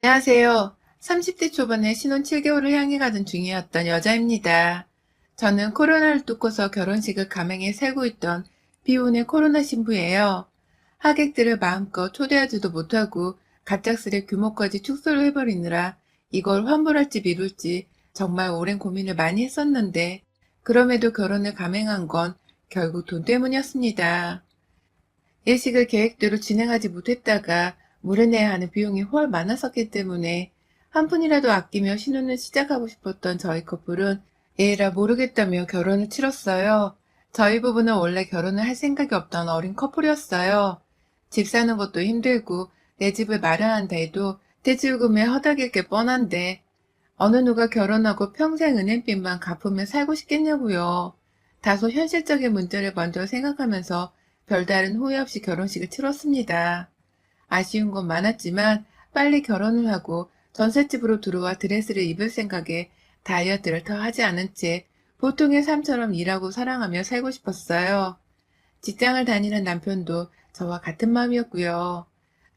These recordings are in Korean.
안녕하세요. 30대 초반에 신혼 7개월을 향해 가던 중이었던 여자입니다. 저는 코로나를 뚫고서 결혼식을 감행해 살고 있던 비혼의 코로나 신부예요. 하객들을 마음껏 초대하지도 못하고 갑작스레 규모까지 축소를 해버리느라 이걸 환불할지 미룰지 정말 오랜 고민을 많이 했었는데 그럼에도 결혼을 감행한 건 결국 돈 때문이었습니다. 예식을 계획대로 진행하지 못했다가 무려내야 하는 비용이 훨 많았었기 때문에 한 푼이라도 아끼며 신혼을 시작하고 싶었던 저희 커플은 에라 모르겠다며 결혼을 치렀어요. 저희 부부는 원래 결혼을 할 생각이 없던 어린 커플이었어요. 집 사는 것도 힘들고 내 집을 마련한다 해도 대출금에 허덕일 게 뻔한데 어느 누가 결혼하고 평생 은행빚만 갚으며 살고 싶겠냐고요. 다소 현실적인 문제를 먼저 생각하면서 별다른 후회 없이 결혼식을 치렀습니다. 아쉬운 건 많았지만 빨리 결혼을 하고 전셋집으로 들어와 드레스를 입을 생각에 다이어트를 더 하지 않은 채 보통의 삶처럼 일하고 사랑하며 살고 싶었어요. 직장을 다니는 남편도 저와 같은 마음이었고요.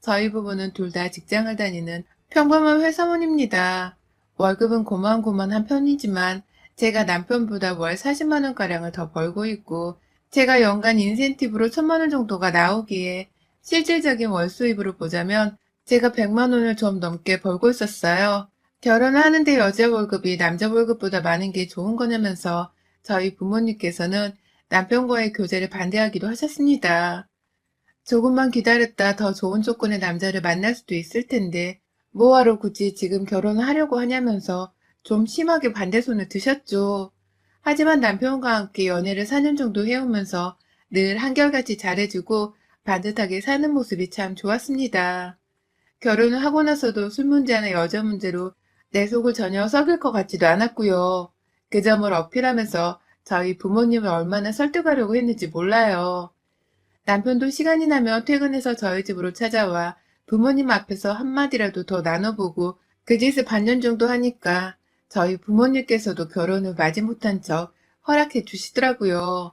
저희 부부는 둘 다 직장을 다니는 평범한 회사원입니다. 월급은 고만고만한 편이지만 제가 남편보다 월 40만 원가량을 더 벌고 있고 제가 연간 인센티브로 1000만 원 정도가 나오기에 실질적인 월 수입으로 보자면 제가 100만 원을 좀 넘게 벌고 있었어요. 결혼을 하는데 여자 월급이 남자 월급보다 많은 게 좋은 거냐면서 저희 부모님께서는 남편과의 교제를 반대하기도 하셨습니다. 조금만 기다렸다 더 좋은 조건의 남자를 만날 수도 있을 텐데 뭐하러 굳이 지금 결혼을 하려고 하냐면서 좀 심하게 반대손을 드셨죠. 하지만 남편과 함께 연애를 4년 정도 해오면서 늘 한결같이 잘해주고 반듯하게 사는 모습이 참 좋았습니다. 결혼을 하고 나서도 술 문제나 여자 문제로 내 속을 전혀 썩일 것 같지도 않았고요. 그 점을 어필하면서 저희 부모님을 얼마나 설득하려고 했는지 몰라요. 남편도 시간이 나면 퇴근해서 저희 집으로 찾아와 부모님 앞에서 한마디라도 더 나눠보고 그 짓을 반년 정도 하니까 저희 부모님께서도 결혼을 마지못한 척 허락해 주시더라고요.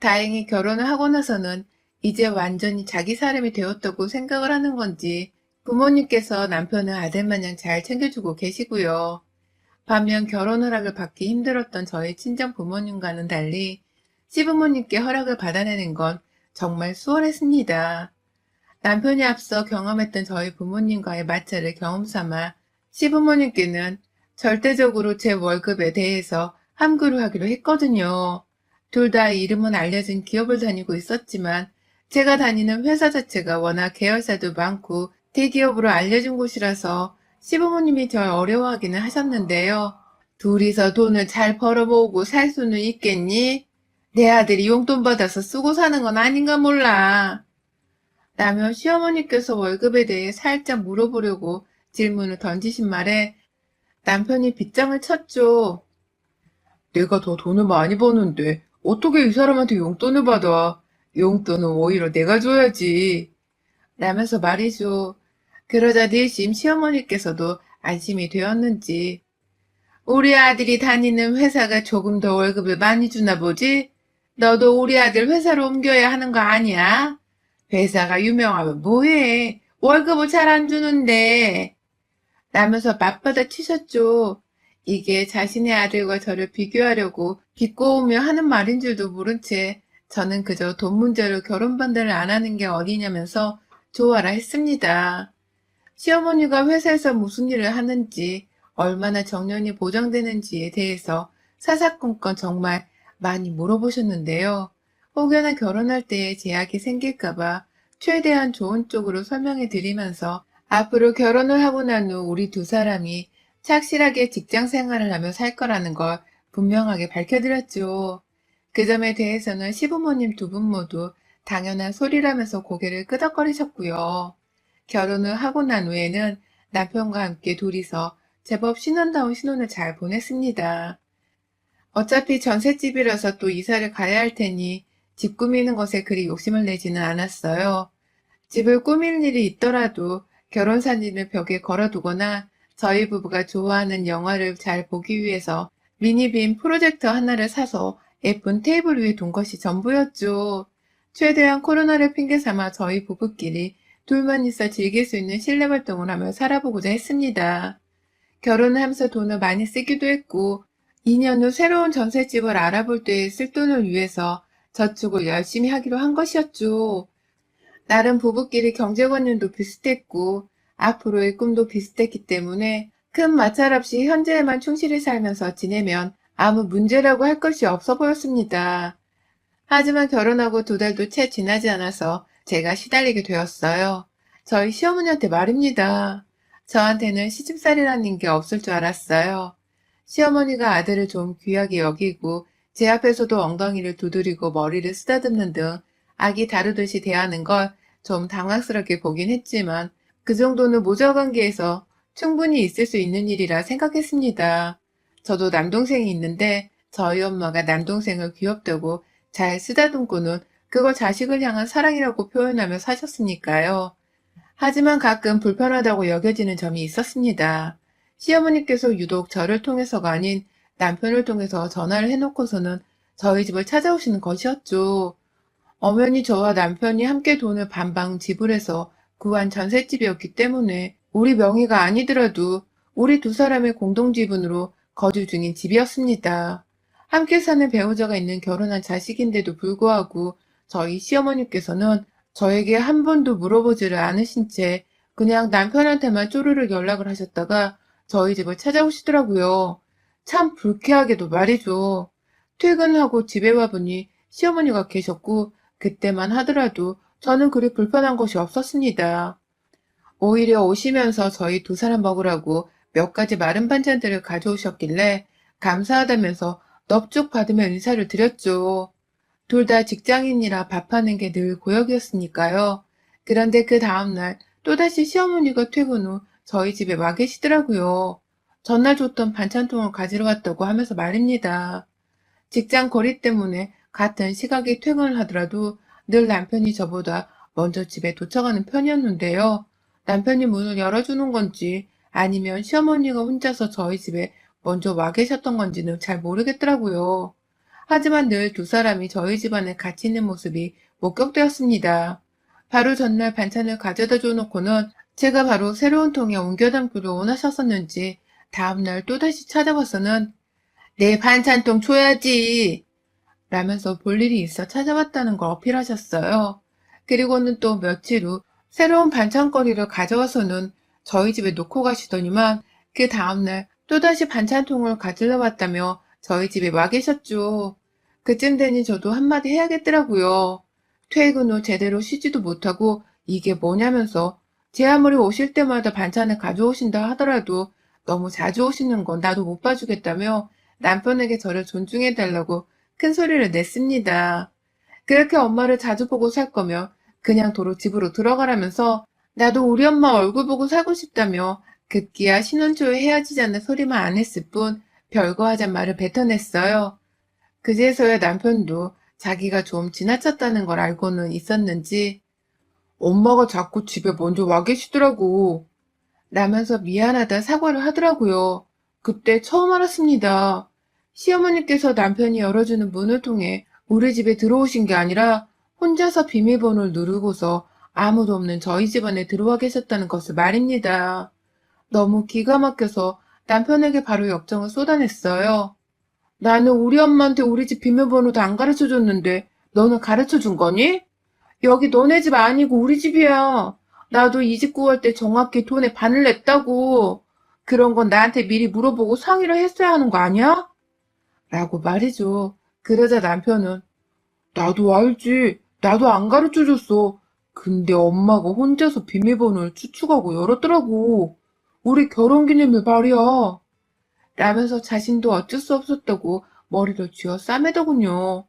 다행히 결혼을 하고 나서는 이제 완전히 자기 사람이 되었다고 생각을 하는 건지 부모님께서 남편을 아들마냥 잘 챙겨주고 계시고요. 반면 결혼 허락을 받기 힘들었던 저희 친정 부모님과는 달리 시부모님께 허락을 받아내는 건 정말 수월했습니다. 남편이 앞서 경험했던 저희 부모님과의 마찰을 경험삼아 시부모님께는 절대적으로 제 월급에 대해서 함구를 하기로 했거든요. 둘 다 이름은 알려진 기업을 다니고 있었지만 제가 다니는 회사 자체가 워낙 계열사도 많고 대기업으로 알려진 곳이라서 시부모님이 절 어려워하기는 하셨는데요. 둘이서 돈을 잘 벌어모으고 살 수는 있겠니? 내 아들이 용돈 받아서 쓰고 사는 건 아닌가 몰라. 라며 시어머니께서 월급에 대해 살짝 물어보려고 질문을 던지신 말에 남편이 빗장을 쳤죠. 내가 더 돈을 많이 버는데 어떻게 이 사람한테 용돈을 받아? 용돈은 오히려 내가 줘야지. 라면서 말이죠. 그러자 내심 시어머니께서도 안심이 되었는지 우리 아들이 다니는 회사가 조금 더 월급을 많이 주나 보지? 너도 우리 아들 회사로 옮겨야 하는 거 아니야? 회사가 유명하면 뭐해? 월급을 잘 안 주는데. 라면서 맞받아 치셨죠. 이게 자신의 아들과 저를 비교하려고 비꼬우며 하는 말인 줄도 모른 채 저는 그저 돈 문제로 결혼 반대를 안 하는 게 어디냐면서 좋아라 했습니다. 시어머니가 회사에서 무슨 일을 하는지, 얼마나 정년이 보장되는지에 대해서 사사건건 정말 많이 물어보셨는데요. 혹여나 결혼할 때에 제약이 생길까봐 최대한 좋은 쪽으로 설명해 드리면서 앞으로 결혼을 하고 난 후 우리 두 사람이 착실하게 직장 생활을 하며 살 거라는 걸 분명하게 밝혀드렸죠. 그 점에 대해서는 시부모님 두 분 모두 당연한 소리라면서 고개를 끄덕거리셨고요. 결혼을 하고 난 후에는 남편과 함께 둘이서 제법 신혼다운 신혼을 잘 보냈습니다. 어차피 전셋집이라서 또 이사를 가야 할 테니 집 꾸미는 것에 그리 욕심을 내지는 않았어요. 집을 꾸밀 일이 있더라도 결혼 사진을 벽에 걸어두거나 저희 부부가 좋아하는 영화를 잘 보기 위해서 미니빔 프로젝터 하나를 사서 예쁜 테이블 위에 둔 것이 전부였죠. 최대한 코로나를 핑계 삼아 저희 부부끼리 둘만 있어 즐길 수 있는 실내 활동을 하며 살아보고자 했습니다. 결혼을 하면서 돈을 많이 쓰기도 했고 2년 후 새로운 전셋집을 알아볼 때 쓸 돈을 위해서 저축을 열심히 하기로 한 것이었죠. 나름 부부끼리 경제관념도 비슷했고 앞으로의 꿈도 비슷했기 때문에 큰 마찰 없이 현재에만 충실히 살면서 지내면 아무 문제라고 할 것이 없어 보였습니다. 하지만 결혼하고 2달도 채 지나지 않아서 제가 시달리게 되었어요. 저희 시어머니한테 말입니다. 저한테는 시집살이라는 게 없을 줄 알았어요. 시어머니가 아들을 좀 귀하게 여기고 제 앞에서도 엉덩이를 두드리고 머리를 쓰다듬는 등 아기 다루듯이 대하는 걸 좀 당황스럽게 보긴 했지만 그 정도는 모자 관계에서 충분히 있을 수 있는 일이라 생각했습니다. 저도 남동생이 있는데 저희 엄마가 남동생을 귀엽다고 잘 쓰다듬고는 그걸 자식을 향한 사랑이라고 표현하며 사셨으니까요. 하지만 가끔 불편하다고 여겨지는 점이 있었습니다. 시어머니께서 유독 저를 통해서가 아닌 남편을 통해서 전화를 해놓고서는 저희 집을 찾아오시는 것이었죠. 엄연히 저와 남편이 함께 돈을 반방 지불해서 구한 전셋집이었기 때문에 우리 명의가 아니더라도 우리 2사람의 공동지분으로 거주 중인 집이었습니다. 함께 사는 배우자가 있는 결혼한 자식인데도 불구하고 저희 시어머니께서는 저에게 한 번도 물어보지를 않으신 채 그냥 남편한테만 쪼르륵 연락을 하셨다가 저희 집을 찾아오시더라고요. 참 불쾌하게도 말이죠. 퇴근하고 집에 와보니 시어머니가 계셨고 그때만 하더라도 저는 그리 불편한 것이 없었습니다. 오히려 오시면서 저희 2사람 먹으라고 몇 가지 마른 반찬들을 가져오셨길래 감사하다면서 넙죽 받으며 인사를 드렸죠. 둘 다 직장인이라 밥하는 게 늘 고역이었으니까요. 그런데 그 다음날 또다시 시어머니가 퇴근 후 저희 집에 와 계시더라고요. 전날 줬던 반찬통을 가지러 왔다고 하면서 말입니다. 직장 거리 때문에 같은 시각에 퇴근을 하더라도 늘 남편이 저보다 먼저 집에 도착하는 편이었는데요. 남편이 문을 열어주는 건지 아니면 시어머니가 혼자서 저희 집에 먼저 와 계셨던 건지는 잘 모르겠더라고요. 하지만 늘 2사람이 저희 집안에 같이 있는 모습이 목격되었습니다. 바로 전날 반찬을 가져다 줘놓고는 제가 바로 새로운 통에 옮겨 담기를 원하셨었는지 다음날 또다시 찾아와서는 내 반찬통 줘야지 라면서 볼 일이 있어 찾아왔다는 걸 어필하셨어요. 그리고는 또 며칠 후 새로운 반찬거리를 가져와서는 저희 집에 놓고 가시더니만 그 다음날 또다시 반찬통을 가지러 왔다며 저희 집에 와 계셨죠. 그쯤 되니 저도 한마디 해야겠더라고요. 퇴근 후 제대로 쉬지도 못하고 이게 뭐냐면서 제 아무리 오실 때마다 반찬을 가져오신다 하더라도 너무 자주 오시는 건 나도 못 봐주겠다며 남편에게 저를 존중해달라고 큰 소리를 냈습니다. 그렇게 엄마를 자주 보고 살 거면 그냥 도로 집으로 들어가라면서 나도 우리 엄마 얼굴 보고 살고 싶다며 급기야 신혼 초에 헤어지자는 소리만 안 했을 뿐 별거 하잔 말을 뱉어냈어요. 그제서야 남편도 자기가 좀 지나쳤다는 걸 알고는 있었는지 엄마가 자꾸 집에 먼저 와 계시더라고 라면서 미안하다 사과를 하더라고요. 그때 처음 알았습니다. 시어머니께서 남편이 열어주는 문을 통해 우리 집에 들어오신 게 아니라 혼자서 비밀번호를 누르고서 아무도 없는 저희 집 안에 들어와 계셨다는 것을 말입니다. 너무 기가 막혀서 남편에게 바로 역정을 쏟아냈어요. 나는 우리 엄마한테 우리 집 비밀번호도 안 가르쳐 줬는데 너는 가르쳐 준 거니? 여기 너네 집 아니고 우리 집이야. 나도 이 집 구할 때 정확히 돈의 반을 냈다고. 그런 건 나한테 미리 물어보고 상의를 했어야 하는 거 아니야? 라고 말이죠. 그러자 남편은 나도 알지. 나도 안 가르쳐 줬어. 근데 엄마가 혼자서 비밀번호를 추측하고 열었더라고. 우리 결혼기념일 말이야. 라면서 자신도 어쩔 수 없었다고 머리를 쥐어 싸매더군요.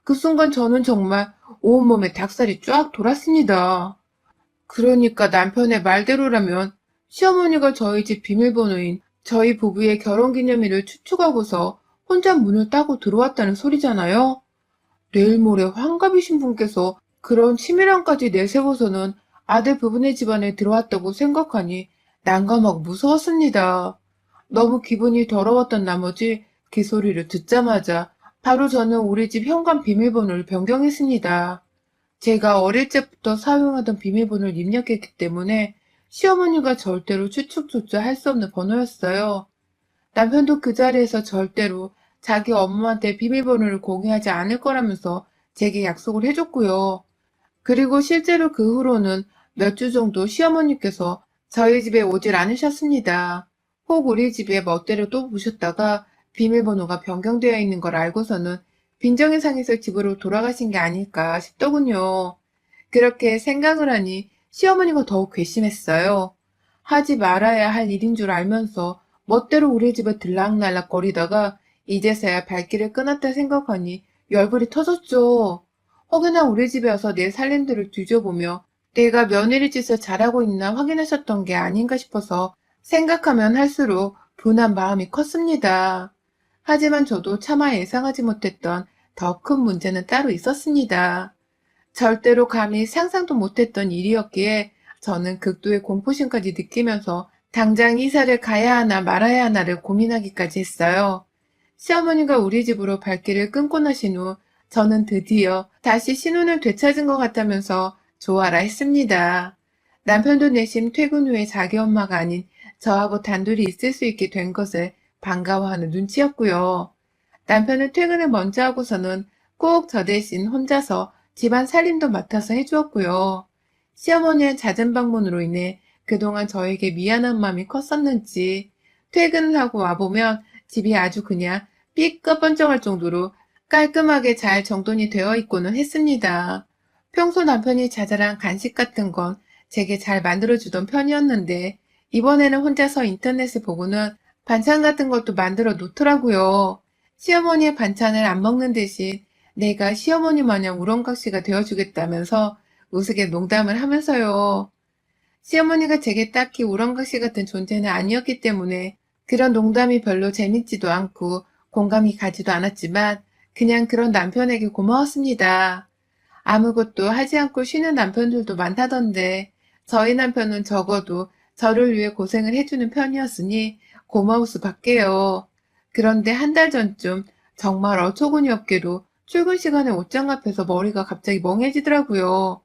그 순간 저는 정말 온몸에 닭살이 쫙 돌았습니다. 그러니까 남편의 말대로라면 시어머니가 저희 집 비밀번호인 저희 부부의 결혼기념일을 추측하고서 혼자 문을 따고 들어왔다는 소리잖아요. 내일 모레 환갑이신 분께서 그런 치밀함까지 내세워서는 아들 부부네 집안에 들어왔다고 생각하니 난감하고 무서웠습니다. 너무 기분이 더러웠던 나머지 그 소리를 듣자마자 바로 저는 우리 집 현관 비밀번호를 변경했습니다. 제가 어릴 적부터 사용하던 비밀번호를 입력했기 때문에 시어머니가 절대로 추측조차 할 수 없는 번호였어요. 남편도 그 자리에서 절대로 자기 엄마한테 비밀번호를 공유하지 않을 거라면서 제게 약속을 해줬고요. 그리고 실제로 그 후로는 몇 주 정도 시어머니께서 저희 집에 오질 않으셨습니다. 혹 우리 집에 멋대로 또 보셨다가 비밀번호가 변경되어 있는 걸 알고서는 빈정상에서 집으로 돌아가신 게 아닐까 싶더군요. 그렇게 생각을 하니 시어머니가 더욱 괘씸했어요. 하지 말아야 할 일인 줄 알면서 멋대로 우리 집에 들락날락 거리다가 이제서야 발길을 끊었다 생각하니 열불이 터졌죠. 혹여나 우리 집에 와서 내 살림들을 뒤져보며 내가 며느리 짓을 잘하고 있나 확인하셨던 게 아닌가 싶어서 생각하면 할수록 분한 마음이 컸습니다. 하지만 저도 차마 예상하지 못했던 더 큰 문제는 따로 있었습니다. 절대로 감히 상상도 못했던 일이었기에 저는 극도의 공포심까지 느끼면서 당장 이사를 가야 하나 말아야 하나를 고민하기까지 했어요. 시어머니가 우리 집으로 발길을 끊고 나신 후 저는 드디어 다시 신혼을 되찾은 것 같다면서 좋아라 했습니다. 남편도 내심 퇴근 후에 자기 엄마가 아닌 저하고 단둘이 있을 수 있게 된 것을 반가워하는 눈치였고요. 남편은 퇴근을 먼저 하고서는 꼭 저 대신 혼자서 집안 살림도 맡아서 해주었고요. 시어머니의 잦은 방문으로 인해 그동안 저에게 미안한 마음이 컸었는지 퇴근을 하고 와보면 집이 아주 그냥 삐까뻔쩍할 정도로 깔끔하게 잘 정돈이 되어 있고는 했습니다. 평소 남편이 자잘한 간식 같은 건 제게 잘 만들어주던 편이었는데 이번에는 혼자서 인터넷을 보고는 반찬 같은 것도 만들어 놓더라고요. 시어머니의 반찬을 안 먹는 대신 내가 시어머니 마냥 우렁각시가 되어주겠다면서 우스개 농담을 하면서요. 시어머니가 제게 딱히 우렁각시 같은 존재는 아니었기 때문에 그런 농담이 별로 재밌지도 않고 공감이 가지도 않았지만 그냥 그런 남편에게 고마웠습니다. 아무것도 하지 않고 쉬는 남편들도 많다던데 저희 남편은 적어도 저를 위해 고생을 해주는 편이었으니 고마울 수밖에요. 그런데 한 달 전쯤 정말 어처구니 없게도 출근 시간에 옷장 앞에서 머리가 갑자기 멍해지더라고요.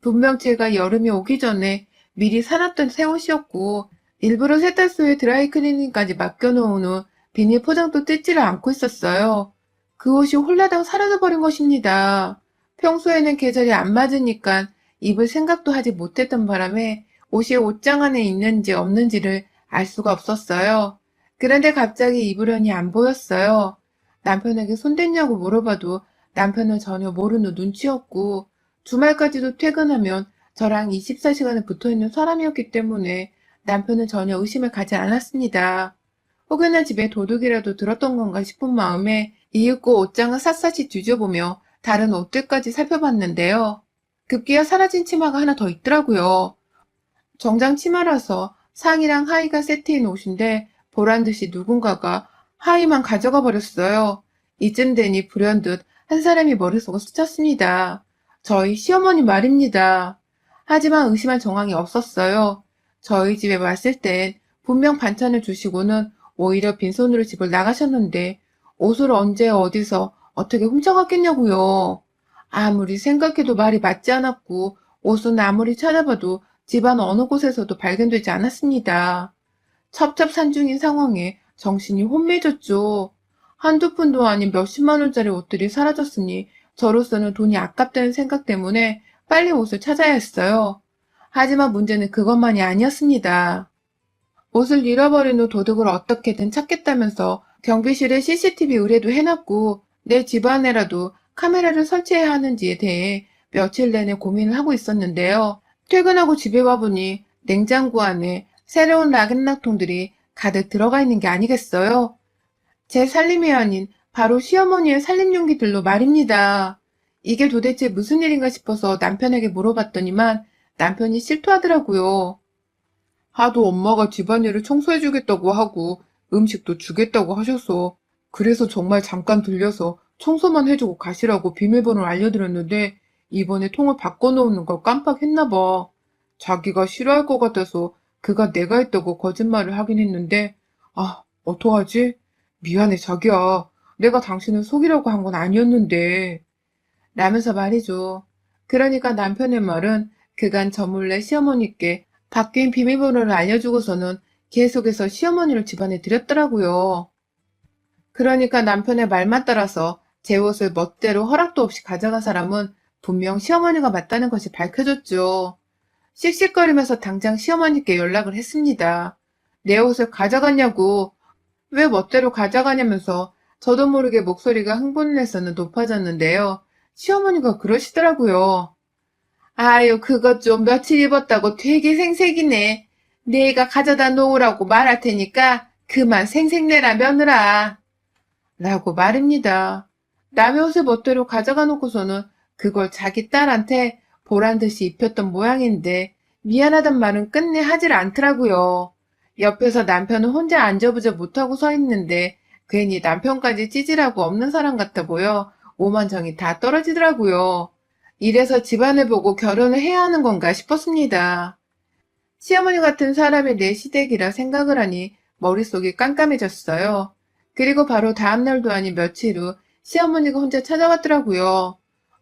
분명 제가 여름이 오기 전에 미리 사놨던 새 옷이었고 일부러 세탁소에 드라이클리닝까지 맡겨놓은 후 비닐 포장도 뜯지를 않고 있었어요. 그 옷이 홀라당 사라져버린 것입니다. 평소에는 계절이 안 맞으니까 입을 생각도 하지 못했던 바람에 옷이 옷장 안에 있는지 없는지를 알 수가 없었어요. 그런데 갑자기 입으려니 안 보였어요. 남편에게 손댔냐고 물어봐도 남편은 전혀 모르는 눈치였고 주말까지도 퇴근하면 저랑 24시간을 붙어있는 사람이었기 때문에 남편은 전혀 의심을 가지 않았습니다. 혹여나 집에 도둑이라도 들었던 건가 싶은 마음에 이윽고 옷장을 샅샅이 뒤져보며 다른 옷들까지 살펴봤는데요. 급기야 사라진 치마가 하나 더 있더라고요. 정장 치마라서 상의랑 하의가 세트인 옷인데 보란듯이 누군가가 하의만 가져가 버렸어요. 이쯤 되니 불현듯 한 사람이 머릿속을 스쳤습니다. 저희 시어머니 말입니다. 하지만 의심할 정황이 없었어요. 저희 집에 왔을 땐 분명 반찬을 주시고는 오히려 빈손으로 집을 나가셨는데 옷을 언제 어디서 어떻게 훔쳐갔겠냐고요. 아무리 생각해도 말이 맞지 않았고 옷은 아무리 찾아봐도 집안 어느 곳에서도 발견되지 않았습니다. 첩첩산중인 상황에 정신이 혼미해졌죠. 한두 푼도 아닌 몇십만 원짜리 옷들이 사라졌으니 저로서는 돈이 아깝다는 생각 때문에 빨리 옷을 찾아야 했어요. 하지만 문제는 그것만이 아니었습니다. 옷을 잃어버린 후 도둑을 어떻게든 찾겠다면서 경비실에 CCTV 의뢰도 해놨고 내 집안에라도 카메라를 설치해야 하는지에 대해 며칠 내내 고민을 하고 있었는데요. 퇴근하고 집에 와보니 냉장고 안에 새로운 락앤락통들이 가득 들어가 있는 게 아니겠어요? 제 살림이 아닌 바로 시어머니의 살림용기들로 말입니다. 이게 도대체 무슨 일인가 싶어서 남편에게 물어봤더니만 남편이 실토하더라고요. 하도 엄마가 집안일을 청소해주겠다고 하고 음식도 주겠다고 하셔서 그래서 정말 잠깐 들려서 청소만 해주고 가시라고 비밀번호를 알려드렸는데 이번에 통을 바꿔놓는 걸 깜빡했나 봐. 자기가 싫어할 것 같아서 그가 내가 했다고 거짓말을 하긴 했는데 어떡하지? 미안해 자기야. 내가 당신을 속이려고 한 건 아니었는데 라면서 말이죠. 그러니까 남편의 말은 그간 저 몰래 시어머니께 바뀐 비밀번호를 알려주고서는 계속해서 시어머니를 집안에 들였더라고요. 그러니까 남편의 말만 따라서 제 옷을 멋대로 허락도 없이 가져간 사람은 분명 시어머니가 맞다는 것이 밝혀졌죠. 씩씩거리면서 당장 시어머니께 연락을 했습니다. 내 옷을 가져갔냐고, 왜 멋대로 가져가냐면서 저도 모르게 목소리가 흥분해서는 높아졌는데요. 시어머니가 그러시더라고요. 아유, 그것 좀 며칠 입었다고 되게 생색이네. 내가 가져다 놓으라고 말할 테니까 그만 생색내라 며느라. 라고 말입니다. 남의 옷을 멋대로 가져가 놓고서는 그걸 자기 딸한테 보란 듯이 입혔던 모양인데 미안하단 말은 끝내 하질 않더라고요. 옆에서 남편은 혼자 안절부절 못하고 서 있는데 괜히 남편까지 찌질하고 없는 사람 같아 보여 오만정이 다 떨어지더라고요. 이래서 집안을 보고 결혼을 해야 하는 건가 싶었습니다. 시어머니 같은 사람이 내 시댁이라 생각을 하니 머릿속이 깜깜해졌어요. 그리고 바로 다음날도 아닌 며칠 후 시어머니가 혼자 찾아왔더라고요.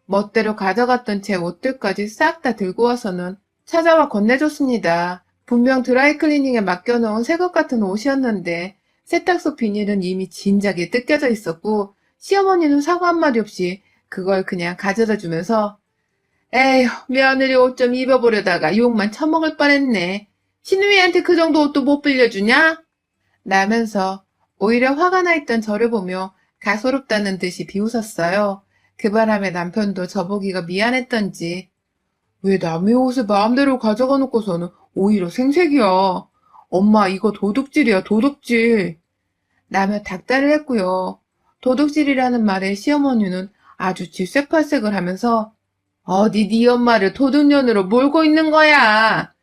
멋대로 가져갔던 제 옷들까지 싹 다 들고 와서는 찾아와 건네줬습니다. 분명 드라이클리닝에 맡겨놓은 새것 같은 옷이었는데 세탁소 비닐은 이미 진작에 뜯겨져 있었고 시어머니는 사과 한마디 없이 그걸 그냥 가져다 주면서 에휴, 며느리 옷 좀 입어보려다가 욕만 처먹을 뻔했네. 시누이한테 그 정도 옷도 못 빌려주냐? 라면서 오히려 화가 나 있던 저를 보며 가소롭다는 듯이 비웃었어요. 그 바람에 남편도 저보기가 미안했던지 왜 남의 옷을 마음대로 가져가 놓고서는 오히려 생색이야. 엄마 이거 도둑질이야 도둑질. 라며 닥달을 했고요. 도둑질이라는 말에 시어머니는 아주 질색팔색을 하면서 어디 네 엄마를 도둑년으로 몰고 있는 거야.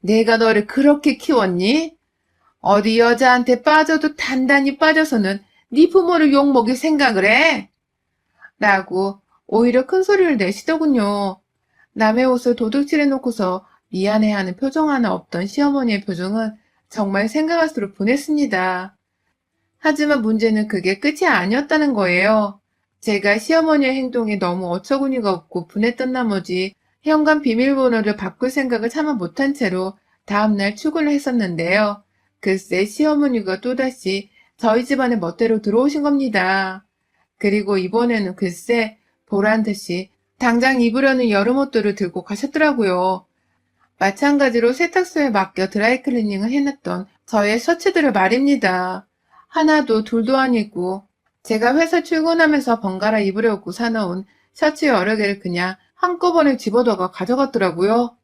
내가 너를 그렇게 키웠니? 어디 여자한테 빠져도 단단히 빠져서는 네 부모를 욕먹일 생각을 해? 라고 오히려 큰 소리를 내시더군요. 남의 옷을 도둑질해놓고서 미안해하는 표정 하나 없던 시어머니의 표정은 정말 생각할수록 분했습니다. 하지만 문제는 그게 끝이 아니었다는 거예요. 제가 시어머니의 행동에 너무 어처구니가 없고 분했던 나머지 현관 비밀번호를 바꿀 생각을 차마 못한 채로 다음날 출근을 했었는데요. 글쎄 시어머니가 또다시 저희 집안에 멋대로 들어오신 겁니다. 그리고 이번에는 글쎄 보란듯이 당장 입으려는 여름옷들을 들고 가셨더라고요. 마찬가지로 세탁소에 맡겨 드라이클리닝을 해놨던 저의 셔츠들을 말입니다. 하나도 둘도 아니고 제가 회사 출근하면서 번갈아 입으려고 사놓은 셔츠 여러 개를 그냥 한꺼번에 집어넣어 가져갔더라고요.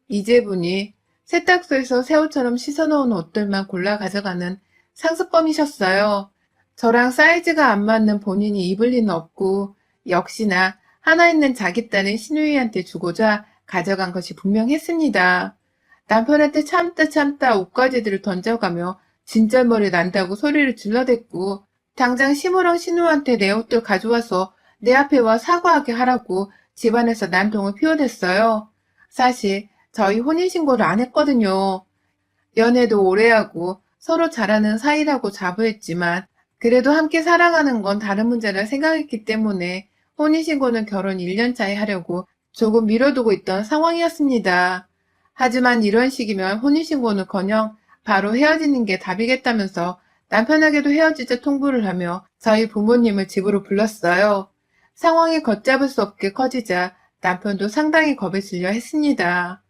이제 보니 세탁소에서 새 옷처럼 씻어놓은 옷들만 골라 가져가는 상습범이셨어요. 저랑 사이즈가 안 맞는 본인이 입을 리는 없고 역시나 하나 있는 자기 딸인 시누이한테 주고자 가져간 것이 분명했습니다. 남편한테 참다 옷가지들을 던져가며 진절머리 난다고 소리를 질러댔고 당장 시무렁 신우한테 내 옷들 가져와서 내 앞에 와 사과하게 하라고 집안에서 난동을 피워댔어요. 사실 저희 혼인신고를 안 했거든요. 연애도 오래 하고 서로 잘하는 사이라고 자부했지만 그래도 함께 살아가는 건 다른 문제라 생각했기 때문에 혼인신고는 결혼 1년 차에 하려고 조금 미뤄두고 있던 상황이었습니다. 하지만 이런 식이면 혼인신고는커녕 바로 헤어지는 게 답이겠다면서 남편에게도 헤어지자 통보를 하며 저희 부모님을 집으로 불렀어요. 상황이 걷잡을 수 없게 커지자 남편도 상당히 겁에 질려 했습니다.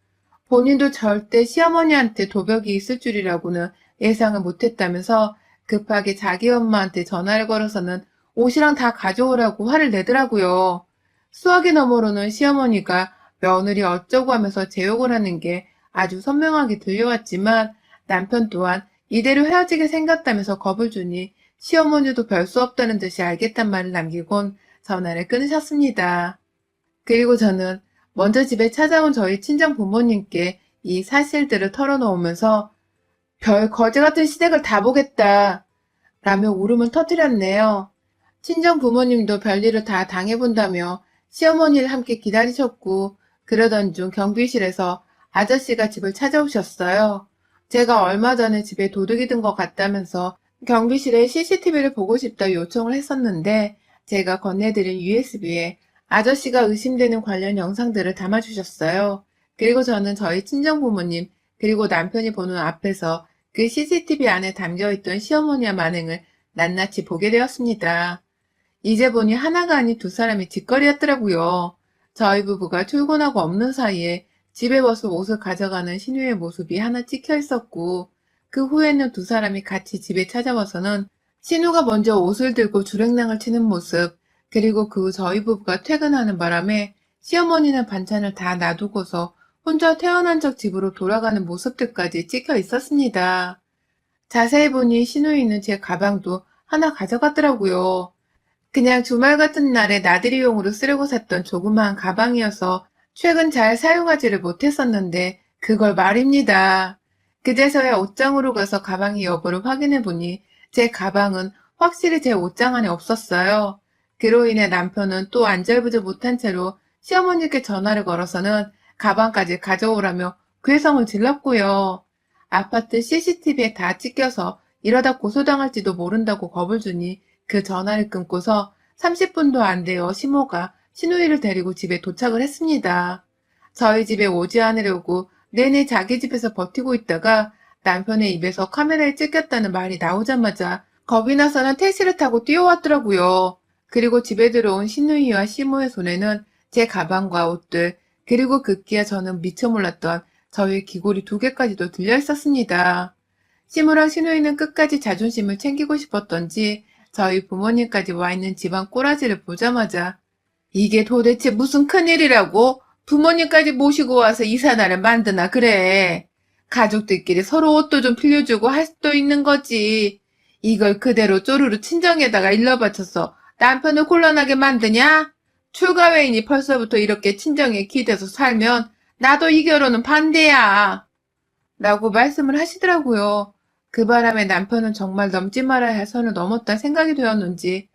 본인도 절대 시어머니한테 도벽이 있을 줄이라고는 예상을 못했다면서 급하게 자기 엄마한테 전화를 걸어서는 옷이랑 다 가져오라고 화를 내더라고요. 수화기 너머로는 시어머니가 며느리 어쩌고 하면서 제 욕을 하는 게 아주 선명하게 들려왔지만 남편 또한 이대로 헤어지게 생겼다면서 겁을 주니 시어머니도 별 수 없다는 듯이 알겠단 말을 남기곤 전화를 끊으셨습니다. 그리고 저는 먼저 집에 찾아온 저희 친정 부모님께 이 사실들을 털어놓으면서 별 거지 같은 시댁을 다 보겠다 라며 울음을 터뜨렸네요. 친정 부모님도 별일을 다 당해본다며 시어머니를 함께 기다리셨고 그러던 중 경비실에서 아저씨가 집을 찾아오셨어요. 제가 얼마 전에 집에 도둑이 든 것 같다면서 경비실에 CCTV를 보고 싶다 요청을 했었는데 제가 건네드린 USB에 아저씨가 의심되는 관련 영상들을 담아주셨어요. 그리고 저는 저희 친정 부모님, 그리고 남편이 보는 앞에서 그 CCTV 안에 담겨있던 시어머니의 만행을 낱낱이 보게 되었습니다. 이제 보니 하나가 아닌 두 사람이 뒷거리였더라고요. 저희 부부가 출근하고 없는 사이에 집에 와서 옷을 가져가는 신우의 모습이 하나 찍혀 있었고, 그 후에는 두 사람이 같이 집에 찾아와서는 신우가 먼저 옷을 들고 주랭랑을 치는 모습, 그리고 그 후 저희 부부가 퇴근하는 바람에 시어머니는 반찬을 다 놔두고서 혼자 태어난 적 집으로 돌아가는 모습들까지 찍혀 있었습니다. 자세히 보니 신우이는 제 가방도 하나 가져갔더라고요. 그냥 주말 같은 날에 나들이용으로 쓰려고 샀던 조그마한 가방이어서 최근 잘 사용하지를 못했었는데 그걸 말입니다. 그제서야 옷장으로 가서 가방의 여부를 확인해 보니 제 가방은 확실히 제 옷장 안에 없었어요. 그로 인해 남편은 또 안절부절 못한 채로 시어머니께 전화를 걸어서는 가방까지 가져오라며 괴성을 질렀고요. 아파트 CCTV에 다 찍혀서 이러다 고소당할지도 모른다고 겁을 주니 그 전화를 끊고서 30분도 안 되어 시모가 신우이를 데리고 집에 도착을 했습니다. 저희 집에 오지 않으려고 내내 자기 집에서 버티고 있다가 남편의 입에서 카메라에 찍혔다는 말이 나오자마자 겁이 나서는 택시를 타고 뛰어왔더라고요. 그리고 집에 들어온 신우이와 시모의 손에는 제 가방과 옷들, 그리고 급기야 저는 미처 몰랐던 저희 귀걸이 2개까지도 들려 있었습니다. 시모랑 신우이는 끝까지 자존심을 챙기고 싶었던지 저희 부모님까지 와 있는 집안 꼬라지를 보자마자 이게 도대체 무슨 큰일이라고? 부모님까지 모시고 와서 이사날을 만드나 그래. 가족들끼리 서로 옷도 좀 빌려주고 할 수도 있는 거지. 이걸 그대로 쪼르르 친정에다가 일러바쳐서 남편을 곤란하게 만드냐? 출가회인이 벌써부터 이렇게 친정에 기대서 살면 나도 이 결혼은 반대야. 라고 말씀을 하시더라고요. 그 바람에 남편은 정말 넘지 말아야 할 선을 넘었다 생각이 되었는지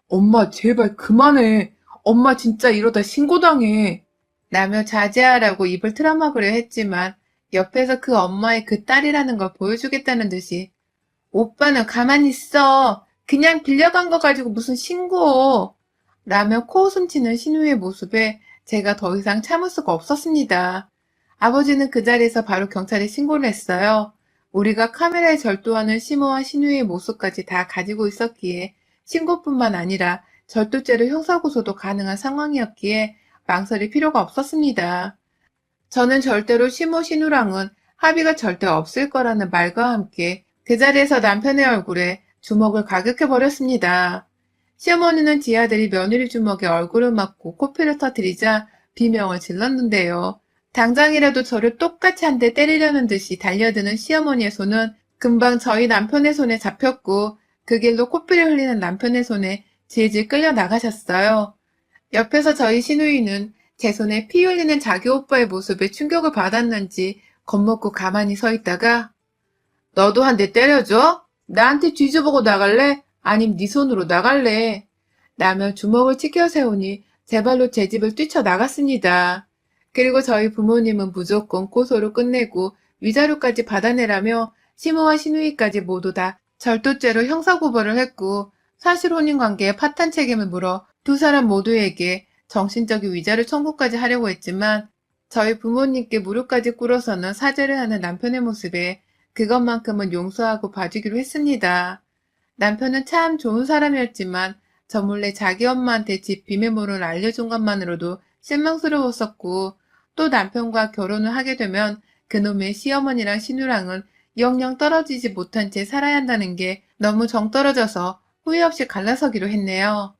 엄마 제발 그만해. 엄마 진짜 이러다 신고당해. 라며 자제하라고 입을 틀어막으려 했지만 옆에서 그 엄마의 그 딸이라는 걸 보여주겠다는 듯이 오빠는 가만히 있어. 그냥 빌려간 거 가지고 무슨 신고. 라며 코웃음 치는 신우의 모습에 제가 더 이상 참을 수가 없었습니다. 아버지는 그 자리에서 바로 경찰에 신고를 했어요. 우리가 카메라에 절도하는 시모와 신우의 모습까지 다 가지고 있었기에 신고뿐만 아니라 절도죄로 형사고소도 가능한 상황이었기에 망설일 필요가 없었습니다. 저는 절대로 시모 신우랑은 합의가 절대 없을 거라는 말과 함께 그 자리에서 남편의 얼굴에 주먹을 가격해버렸습니다. 시어머니는 지 아들이 며느리 주먹에 얼굴을 맞고 코피를 터뜨리자 비명을 질렀는데요. 당장이라도 저를 똑같이 한 대 때리려는 듯이 달려드는 시어머니의 손은 금방 저희 남편의 손에 잡혔고 그 길로 코피를 흘리는 남편의 손에 질질 끌려 나가셨어요. 옆에서 저희 시누이는 제 손에 피 흘리는 자기 오빠의 모습에 충격을 받았는지 겁먹고 가만히 서 있다가 너도 한 대 때려줘? 나한테 뒤져보고 나갈래? 아님 네 손으로 나갈래? 라며 주먹을 치켜 세우니 제 발로 제 집을 뛰쳐나갔습니다. 그리고 저희 부모님은 무조건 고소로 끝내고 위자료까지 받아내라며 시모와 시누이까지 모두 다 절도죄로 형사고발을 했고 사실 혼인관계에 파탄 책임을 물어 두 사람 모두에게 정신적인 위자료 청구까지 하려고 했지만 저희 부모님께 무릎까지 꿇어서는 사죄를 하는 남편의 모습에 그것만큼은 용서하고 봐주기로 했습니다. 남편은 참 좋은 사람이었지만 저 몰래 자기 엄마한테 집 비밀번호를 알려준 것만으로도 실망스러웠었고 또 남편과 결혼을 하게 되면 그놈의 시어머니랑 시누랑은 영영 떨어지지 못한 채 살아야 한다는 게 너무 정떨어져서 후회 없이 갈라서기로 했네요.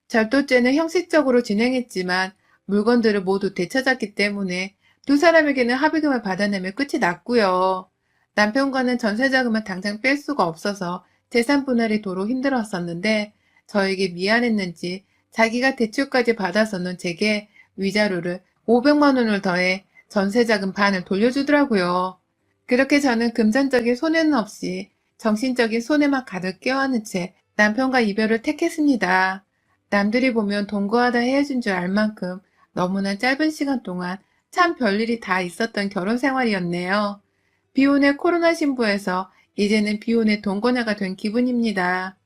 절도죄는 형식적으로 진행했지만 물건들을 모두 되찾았기 때문에 두 사람에게는 합의금을 받아내며 끝이 났고요. 남편과는 전세자금을 당장 뺄 수가 없어서 재산 분할이 도로 힘들었었는데 저에게 미안했는지 자기가 대출까지 받아서는 제게 위자료를 500만 원을 더해 전세자금 반을 돌려주더라고요. 그렇게 저는 금전적인 손해는 없이 정신적인 손해만 가득 껴안은 채 남편과 이별을 택했습니다. 남들이 보면 동거하다 헤어진 줄 알 만큼 너무나 짧은 시간 동안 참 별일이 다 있었던 결혼 생활이었네요. 비혼의 코로나 신부에서 이제는 비혼의 동거녀가 된 기분입니다.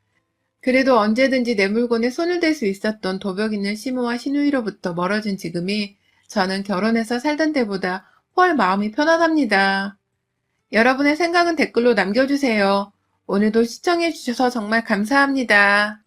그래도 언제든지 내 물건에 손을 댈 수 있었던 도벽 있는 시모와 시누이로부터 멀어진 지금이 저는 결혼해서 살던 때보다 훨 마음이 편안합니다. 여러분의 생각은 댓글로 남겨주세요. 오늘도 시청해주셔서 정말 감사합니다.